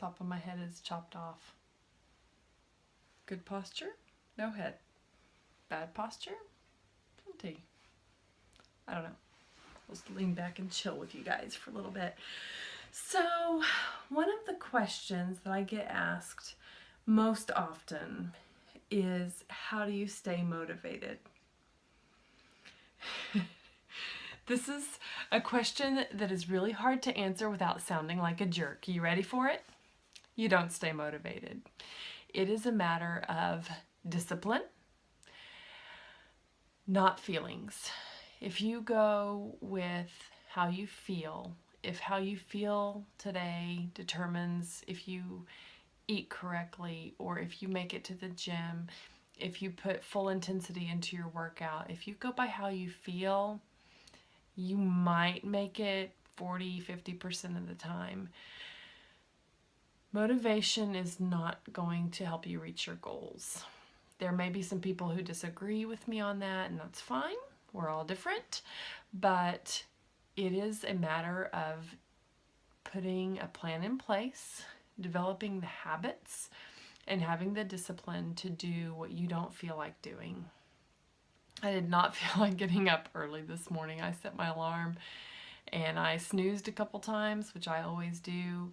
top of my head is chopped off. Good posture, no head. Bad posture, plenty. I don't know. Let's lean back and chill with you guys for a little bit. So, one of the questions that I get asked most often is, how do you stay motivated? This is a question that is really hard to answer without sounding like a jerk. You ready for it? You don't stay motivated. It is a matter of discipline, not feelings. If you go with how you feel, if how you feel today determines if you eat correctly or if you make it to the gym, if you put full intensity into your workout, if you go by how you feel, you might make it 40-50% of the time. Motivation is not going to help you reach your goals. There may be some people who disagree with me on that, and that's fine. We're all different. But it is a matter of putting a plan in place, developing the habits, and having the discipline to do what you don't feel like doing. I did not feel like getting up early this morning. I set my alarm and I snoozed a couple times, which I always do.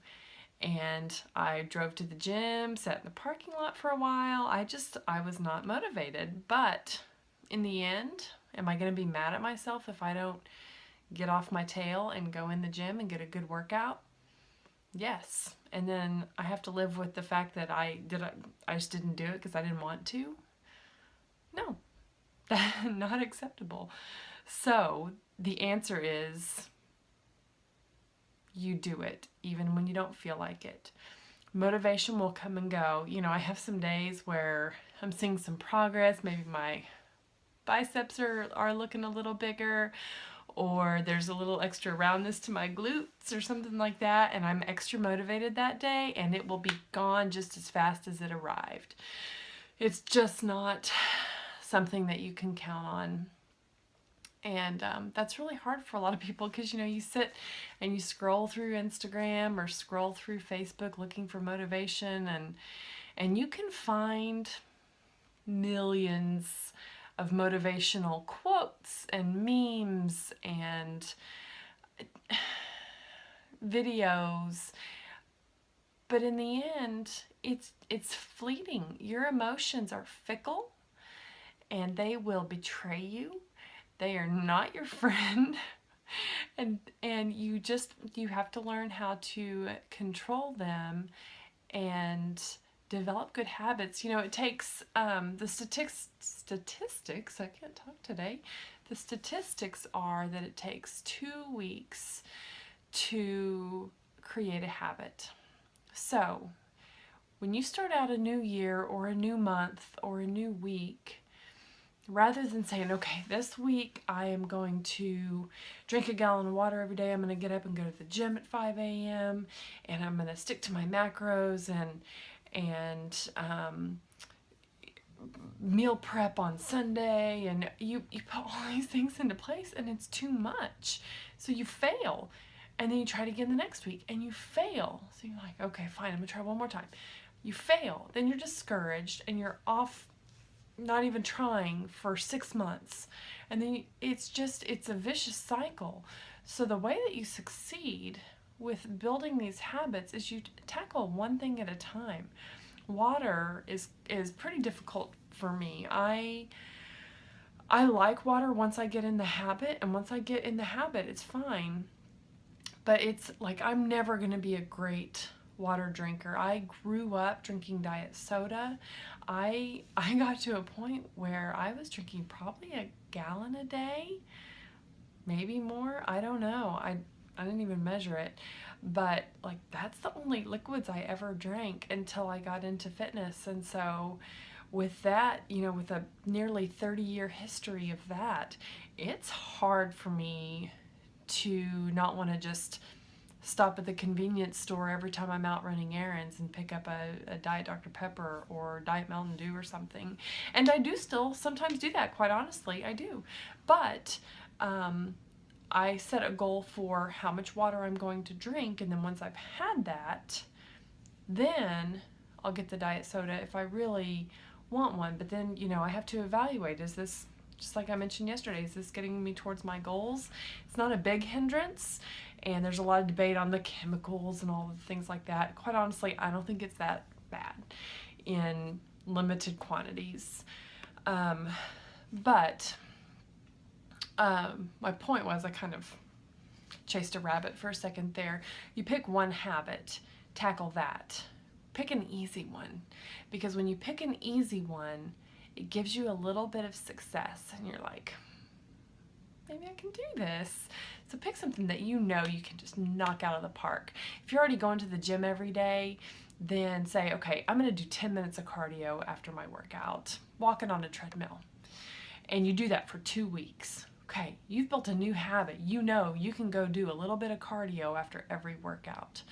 And I drove to the gym, sat in the parking lot for a while. I was not motivated. But in the end, am I going to be mad at myself if I don't get off my tail and go in the gym and get a good workout? Yes. And then I have to live with the fact that I just didn't do it because I didn't want to? No. Not acceptable. So the answer is, you do it even when you don't feel like it. Motivation will come and go. You know, I have some days where I'm seeing some progress. Maybe my biceps are looking a little bigger, or there's a little extra roundness to my glutes or something like that, and I'm extra motivated that day, and it will be gone just as fast as it arrived. It's just not something that you can count on. And that's really hard for a lot of people because, you know, you sit and you scroll through Instagram or scroll through Facebook looking for motivation, and you can find millions of motivational quotes and memes and videos. But in the end, it's fleeting. Your emotions are fickle and they will betray you. They are not your friend. And you have to learn how to control them and develop good habits. You know, it takes the statistics, I can't talk today. The statistics are that it takes 2 weeks to create a habit. So, when you start out a new year or a new month or a new week, rather than saying, okay, this week I am going to drink a gallon of water every day, I'm going to get up and go to the gym at 5 a.m., and I'm going to stick to my macros and meal prep on Sunday, and you put all these things into place, and it's too much. So you fail. And then you try it again the next week, and you fail. So you're like, okay, fine, I'm going to try one more time. You fail. Then you're discouraged, and you're off not even trying for 6 months. And then it's a vicious cycle. So the way that you succeed with building these habits is you tackle one thing at a time. Water is pretty difficult for me. I like water once I get in the habit, and once I get in the habit, it's fine. But it's like, I'm never going to be a great water drinker. I grew up drinking diet soda. I got to a point where I was drinking probably a gallon a day, maybe more. I don't know. I didn't even measure it. But like, that's the only liquids I ever drank until I got into fitness. And so with that, you know, with a nearly 30-year history of that, it's hard for me to not want to just stop at the convenience store every time I'm out running errands and pick up a Diet Dr. Pepper or Diet Mountain Dew or something. And I do still sometimes do that, quite honestly, I do. But I set a goal for how much water I'm going to drink, and then once I've had that, then I'll get the diet soda if I really want one. But then, I have to evaluate, is this, just like I mentioned yesterday, is this getting me towards my goals? It's not a big hindrance, and there's a lot of debate on the chemicals and all the things like that. Quite honestly, I don't think it's that bad in limited quantities. But my point was, I kind of chased a rabbit for a second there. You pick one habit, tackle that. Pick an easy one, because when you pick an easy one, it gives you a little bit of success, and you're like, maybe I can do this. So pick something that you can just knock out of the park. If you're already going to the gym every day, then say, okay, I'm going to do 10 minutes of cardio after my workout, walking on a treadmill. And you do that for 2 weeks. Okay, you've built a new habit. You can go do a little bit of cardio after every workout.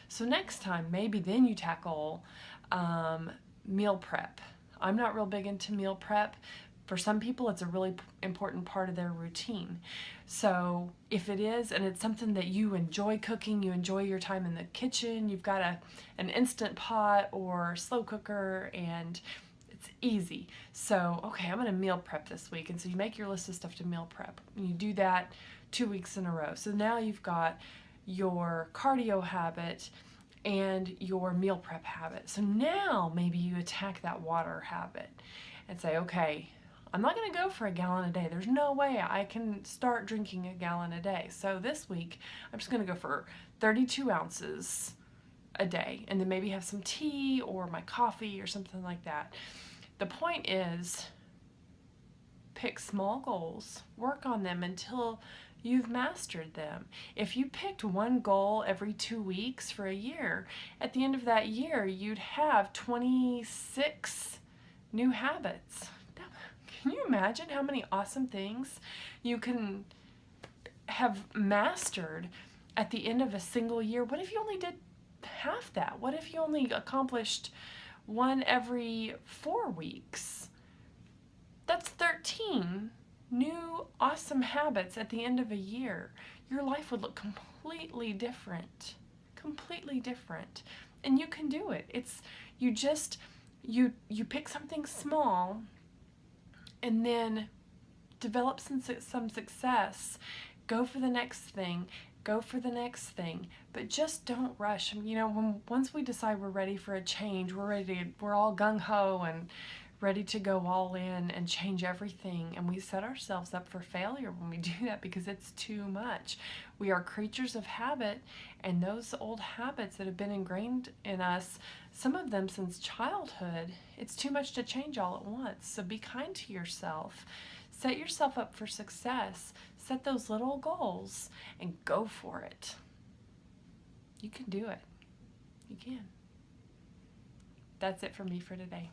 So next time, maybe then you tackle meal prep. I'm not real big into meal prep. For some people, it's a really important part of their routine. So if it is, and it's something that you enjoy cooking, you enjoy your time in the kitchen, you've got an Instant Pot or slow cooker, and it's easy. So, okay, I'm going to meal prep this week. And so you make your list of stuff to meal prep. And you do that 2 weeks in a row. So now you've got your cardio habit and your meal prep habit. So now maybe you attack that water habit and say, okay, I'm not going to go for a gallon a day. There's no way I can start drinking a gallon a day. So this week, I'm just going to go for 32 ounces a day, and then maybe have some tea or my coffee or something like that. The point is, pick small goals, work on them until you've mastered them. If you picked one goal every 2 weeks for a year, at the end of that year, you'd have 26 new habits. Can you imagine how many awesome things you can have mastered at the end of a single year? What if you only did half that? What if you only accomplished one every 4 weeks? That's 13 new awesome habits at the end of a year. Your life would look completely different. Completely different. And you can do it. It's you pick something small and then develop some success. Go for the next thing. Go for the next thing, but just don't rush. Once we decide we're ready for a change, we're all gung-ho and ready to go all in and change everything, and we set ourselves up for failure when we do that because it's too much. We are creatures of habit, and those old habits that have been ingrained in us, some of them since childhood, it's too much to change all at once. So be kind to yourself. Set yourself up for success. Set those little goals and go for it. You can do it. You can. That's it for me for today.